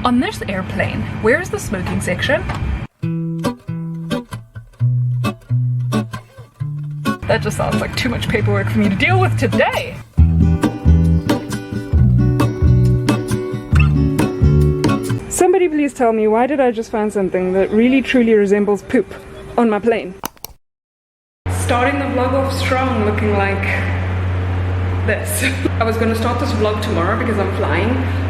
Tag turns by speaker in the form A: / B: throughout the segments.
A: On this airplane, where is the smoking section? That just sounds like too much paperwork for me to deal with today. Somebody please tell me, why did I just find something that really truly resembles poop on my plane? Starting the vlog off strong, looking like this. I was going to start this vlog tomorrow because I'm flying,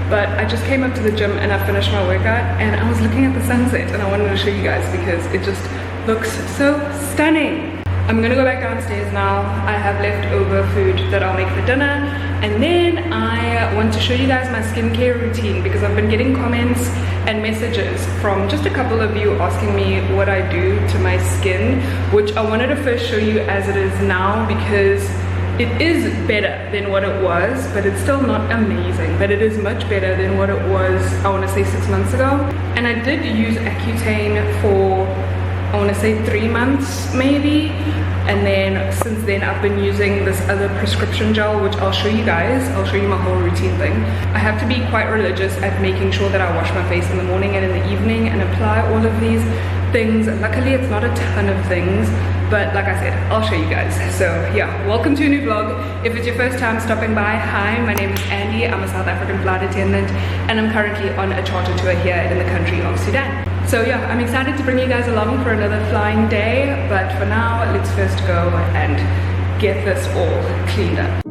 A: but I just came up to the gym and I finished my workout and I was looking at the sunset and I wanted to show you guys because it just looks so stunning. I'm gonna go back downstairs now. I have leftover food that I'll make for dinner, and then I want to show you guys my skincare routine because I've been getting comments and messages from just a couple of you asking me what I do to my skin, which I wanted to first show you as it is now because it is better than what it was, but it's still not amazing, but it is much better than what it was, I want to say 6 months ago. And I did use Accutane for, I want to say 3 months maybe, and then since then I've been using this other prescription gel, which I'll show you guys. I'll show you my whole routine thing. I have to be quite religious at making sure that I wash my face in the morning and in the evening and apply all of these things. Luckily it's not a ton of things, but like I said, I'll show you guys. So yeah, welcome to a new vlog. If it's your first time stopping by, hi, my name is Andy. I'm a South African flight attendant and I'm currently on a charter tour here in the country of Sudan. So yeah, I'm excited to bring you guys along for another flying day, but for now, let's first go and get this all cleaned up.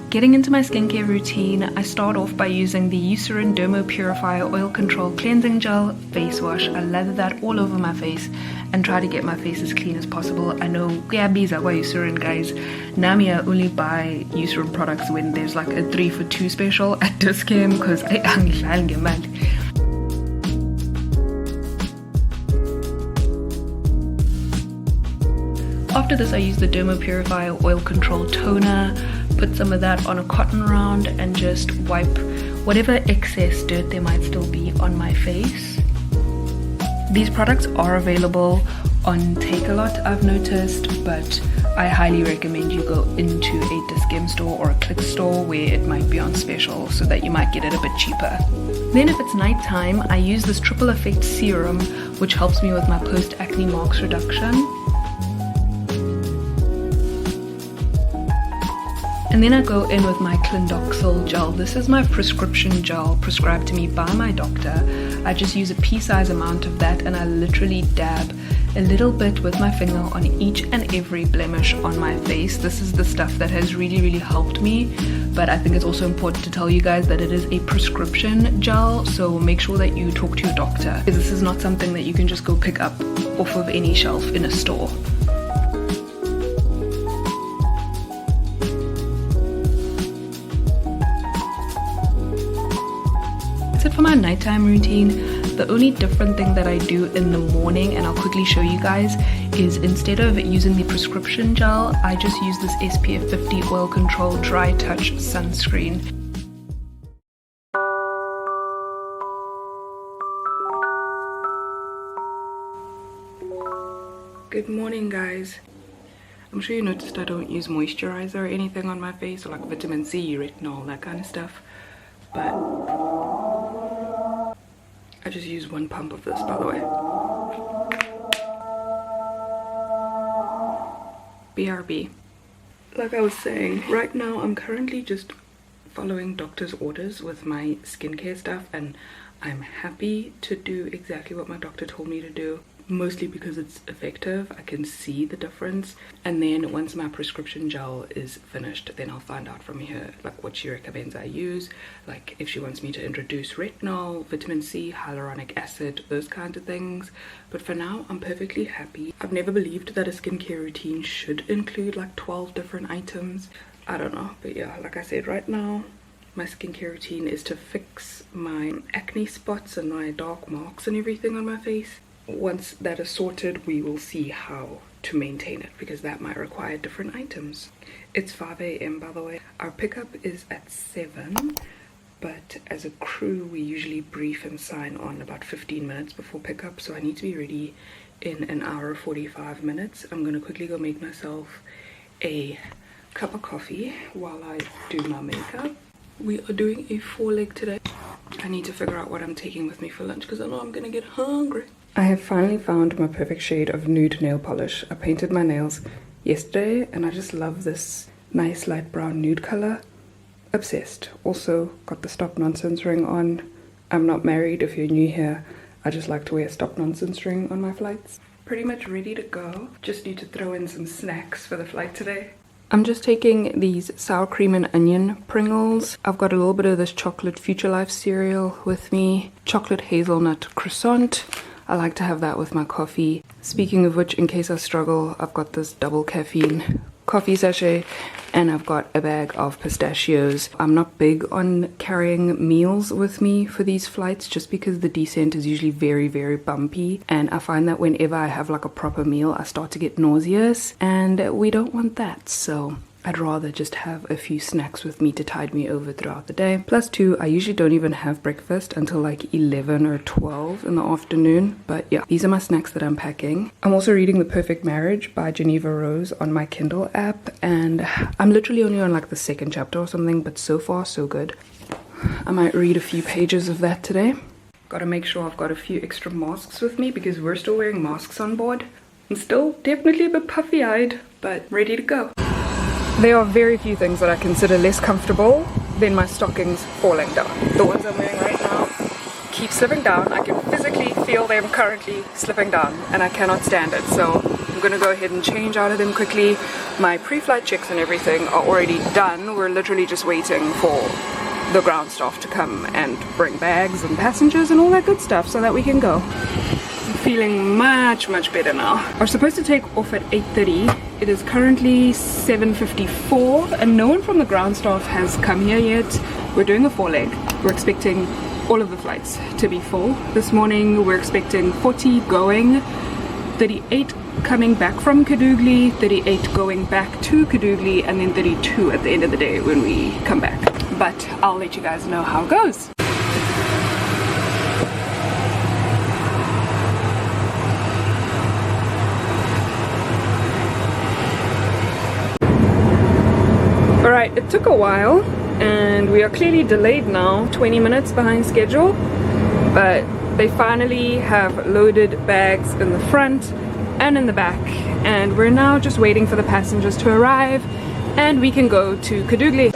A: Getting into my skincare routine, I start off by using the Eucerin Dermo Purifier Oil Control Cleansing Gel Face Wash. I lather that all over my face and try to get my face as clean as possible. I know kuyabiza kwa Eucerin, guys. Namia only buy Eucerin products when there's like a 3 for 2 special at Discam because I angidlali ngemali. After this, I use the Dermo Purifier Oil Control Toner, put some of that on a cotton round and just wipe whatever excess dirt there might still be on my face. These products are available on Take-A-Lot, I've noticed, but I highly recommend you go into a Discam store or a Click store where it might be on special so that you might get it a bit cheaper. Then if it's nighttime, I use this Triple Effect Serum, which helps me with my post-acne marks reduction. And then I go in with my Clindoxil gel. This is my prescription gel prescribed to me by my doctor. I just use a pea-size amount of that and I literally dab a little bit with my finger on each and every blemish on my face. This is the stuff that has really helped me, but I think it's also important to tell you guys that it is a prescription gel, so make sure that you talk to your doctor, because this is not something that you can just go pick up off of any shelf in a store. For my nighttime routine, the only different thing that I do in the morning, and I'll quickly show you guys, is instead of using the prescription gel, I just use this SPF 50 Oil Control Dry Touch Sunscreen. Good morning, guys. I'm sure you noticed I don't use moisturizer or anything on my face, or like vitamin C, retinol, that kind of stuff, but I just use 1 pump of this, by the way. BRB. Like I was saying, right now I'm currently just following doctor's orders with my skincare stuff, and I'm happy to do exactly what my doctor told me to do. Mostly because it's effective. I can see the difference, and then once my prescription gel is finished, then I'll find out from her like what she recommends I use, like if she wants me to introduce retinol, vitamin C, hyaluronic acid, those kinds of things. But for now, I'm perfectly happy. I've never believed that a skincare routine should include like 12 different items. I don't know, but yeah, like I said, right now my skincare routine is to fix my acne spots and my dark marks and everything on my face. Once that is sorted, we will see how to maintain it, because that might require different items. It's 5 AM, by the way. Our pickup is at 7, but as a crew we usually brief and sign on about 15 minutes before pickup, so I need to be ready in an hour 45 minutes. I'm gonna quickly go make myself a cup of coffee while I do my makeup. We are doing a 4-leg today. I need to figure out what I'm taking with me for lunch because I know I'm gonna get hungry. I have finally found my perfect shade of nude nail polish. I painted my nails yesterday and I just love this nice light brown nude color. Obsessed. Also got the Stop Nonsense ring on. I'm not married if you're new here. I just like to wear a Stop Nonsense ring on my flights. Pretty much ready to go. Just need to throw in some snacks for the flight today. I'm just taking these sour cream and onion Pringles. I've got a little bit of this chocolate Future Life cereal with me. Chocolate hazelnut croissant. I like to have that with my coffee. Speaking of which, in case I struggle, I've got this double caffeine coffee sachet and I've got a bag of pistachios. I'm not big on carrying meals with me for these flights just because the descent is usually very, very bumpy, and I find that whenever I have like a proper meal I start to get nauseous and we don't want that, so I'd rather just have a few snacks with me to tide me over throughout the day. Plus two, I usually don't even have breakfast until like 11 or 12 in the afternoon. But yeah, these are my snacks that I'm packing. I'm also reading The Perfect Marriage by Geneva Rose on my Kindle app. And I'm literally only on like the 2nd chapter or something, but so far so good. I might read a few pages of that today. Gotta make sure I've got a few extra masks with me because we're still wearing masks on board. I'm still definitely a bit puffy-eyed, but ready to go. There are very few things that I consider less comfortable than my stockings falling down. The ones I'm wearing right now keep slipping down. I can physically feel them currently slipping down and I cannot stand it. So I'm gonna go ahead and change out of them quickly. My pre-flight checks and everything are already done. We're literally just waiting for the ground staff to come and bring bags and passengers and all that good stuff so that we can go. Feeling much better now. We're supposed to take off at 8:30. It is currently 7:54 and no one from the ground staff has come here yet. We're doing a 4-leg. We're expecting all of the flights to be full. This morning we're expecting 40 going, 38 coming back from Kadugli, 38 going back to Kadugli, and then 32 at the end of the day when we come back. But I'll let you guys know how it goes. Alright, it took a while and we are clearly delayed now, 20 minutes behind schedule, but they finally have loaded bags in the front and in the back and we're now just waiting for the passengers to arrive and we can go to Kadugli.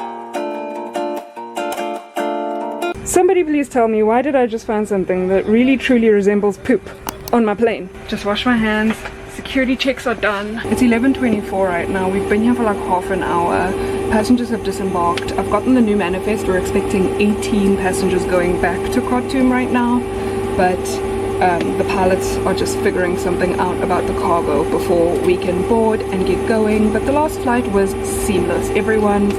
A: Somebody please tell me, why did I just find something that really truly resembles poop on my plane? Just wash my hands. Security checks are done. It's 11:24 right now. We've been here for like half an hour. Passengers have disembarked. I've gotten the new manifest. We're expecting 18 passengers going back to Khartoum right now, but the pilots are just figuring something out about the cargo before we can board and get going. But the last flight was seamless. Everyone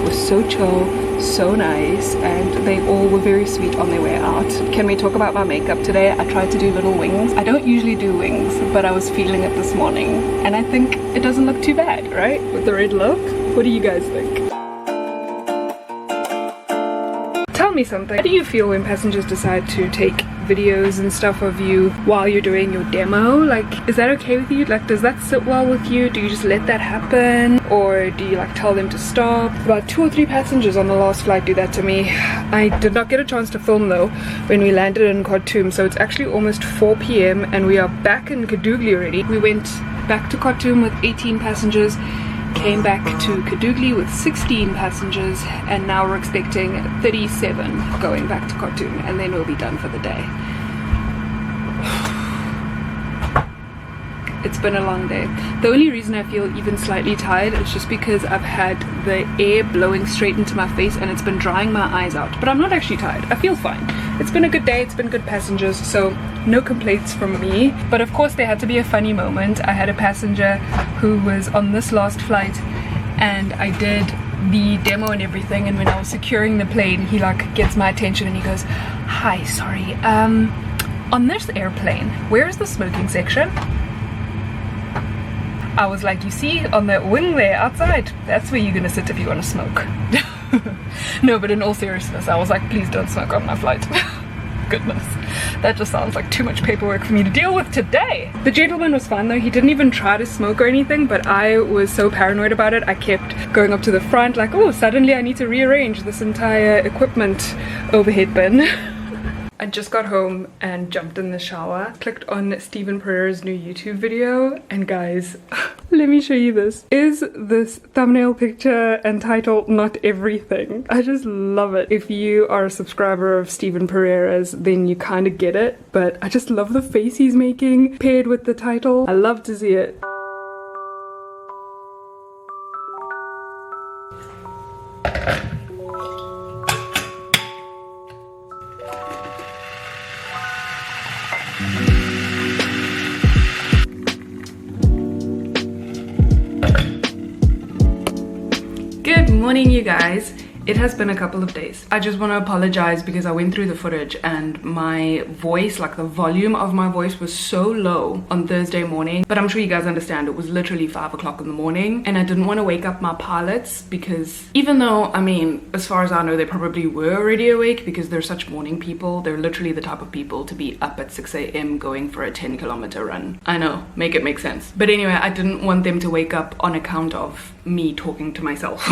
A: was so chill, so nice, and they all were very sweet on their way out. Can we talk about my makeup today? I tried to do little wings. I don't usually do wings, but I was feeling it this morning and I think it doesn't look too bad, right? With the red look? What do you guys think? Tell me something. How do you feel when passengers decide to take videos and stuff of you while you're doing your demo? Like, is that okay with you? Like, does that sit well with you? Do you just let that happen? Or do you like tell them to stop? About 2 or 3 passengers on the last flight do that to me. I did not get a chance to film though when we landed in Khartoum, so it's actually almost 4 p.m. and we are back in Kadugli already. We went back to Khartoum with 18 passengers, came back to Kadugli with 16 passengers, and now we're expecting 37 going back to Khartoum, and then we'll be done for the day. It's been a long day. The only reason I feel even slightly tired is just because I've had the air blowing straight into my face and it's been drying my eyes out. But I'm not actually tired. I feel fine. It's been a good day. It's been good passengers, so no complaints from me. But of course there had to be a funny moment. I had a passenger who was on this last flight and I did the demo and everything, and when I was securing the plane he like gets my attention and he goes, "Hi, sorry, on this airplane, where is the smoking section?" I was like, "You see on that wing there outside, that's where you're gonna sit if you want to smoke." No, but in all seriousness I was like, please don't smoke on my flight. goodness. That just sounds like too much paperwork for me to deal with today. The gentleman was fine though. He didn't even try to smoke or anything, but I was so paranoid about it. I kept going up to the front like, oh, suddenly I need to rearrange this entire equipment overhead bin. I just got home and jumped in the shower, clicked on Stephen Pereira's new YouTube video, and guys, let me show you this. Is this thumbnail picture and title not everything? I just love it. If you are a subscriber of Stephen Pereira's, then you kind of get it, but I just love the face he's making paired with the title. I love to see it. Good morning, you guys. It has been a couple of days. I just want to apologize because I went through the footage and my voice, like the volume of my voice, was so low on Thursday morning. But I'm sure you guys understand, it was literally 5 o'clock in the morning and I didn't want to wake up my pilots because even though, I mean, as far as I know, they probably were already awake because they're such morning people. They're literally the type of people to be up at 6 a.m. going for a 10-kilometer run. I know, make it make sense. But anyway, I didn't want them to wake up on account of me talking to myself.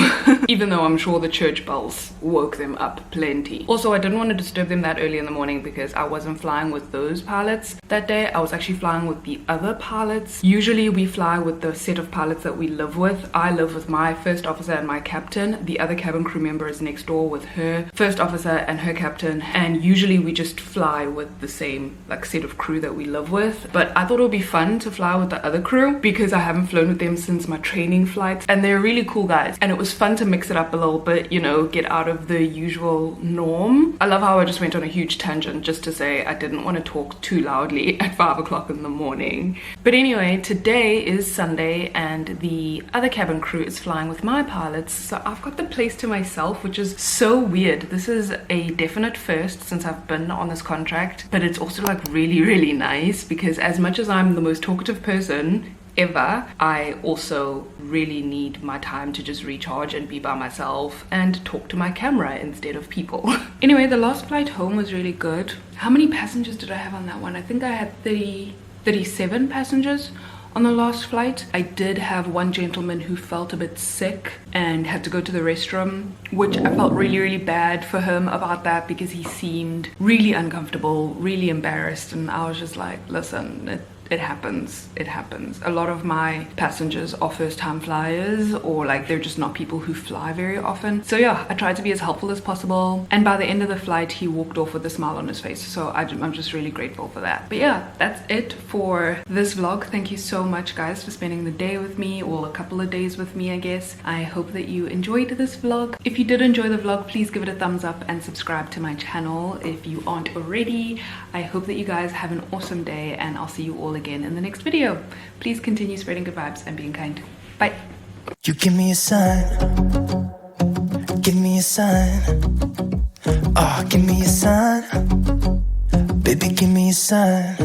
A: Even though I'm sure the church bells woke them up plenty. Also, I didn't want to disturb them that early in the morning because I wasn't flying with those pilots that day. I was actually flying with the other pilots. Usually we fly with the set of pilots that we live with. I live with my first officer and my captain. The other cabin crew member is next door with her first officer and her captain, and usually we just fly with the same like set of crew that we live with. But I thought it would be fun to fly with the other crew because I haven't flown with them since my training flights, and they're really cool guys, and it was fun to mix it up a little bit, you know, get out of the usual norm. I love how I just went on a huge tangent just to say I didn't want to talk too loudly at 5 o'clock in the morning. But anyway, today is Sunday and the other cabin crew is flying with my pilots, so I've got the place to myself, which is so weird. This is a definite first since I've been on this contract, but it's also like really nice because as much as I'm the most talkative person ever, I also really need my time to just recharge and be by myself and talk to my camera instead of people. Anyway, the last flight home was really good. How many passengers did I have on that one? I think I had 37 passengers on the last flight. I did have one gentleman who felt a bit sick and had to go to the restroom, which I felt really bad for him about that because he seemed really uncomfortable, really embarrassed, and I was just like, listen, it happens. A lot of my passengers are first-time flyers, or like they're just not people who fly very often. So yeah, I tried to be as helpful as possible, and by the end of the flight he walked off with a smile on his face, so I'm just really grateful for that. But yeah, that's it for this vlog. Thank you so much guys for spending the day with me, or a couple of days with me I guess. I hope that you enjoyed this vlog. If you did enjoy the vlog, please give it a thumbs up and subscribe to my channel if you aren't already. I hope that you guys have an awesome day, and I'll see you all again in the next video. Please continue spreading good vibes and being kind. Bye.
B: You give me a sign. Give me a sign. Oh, give me a sign. Baby, give me a sign.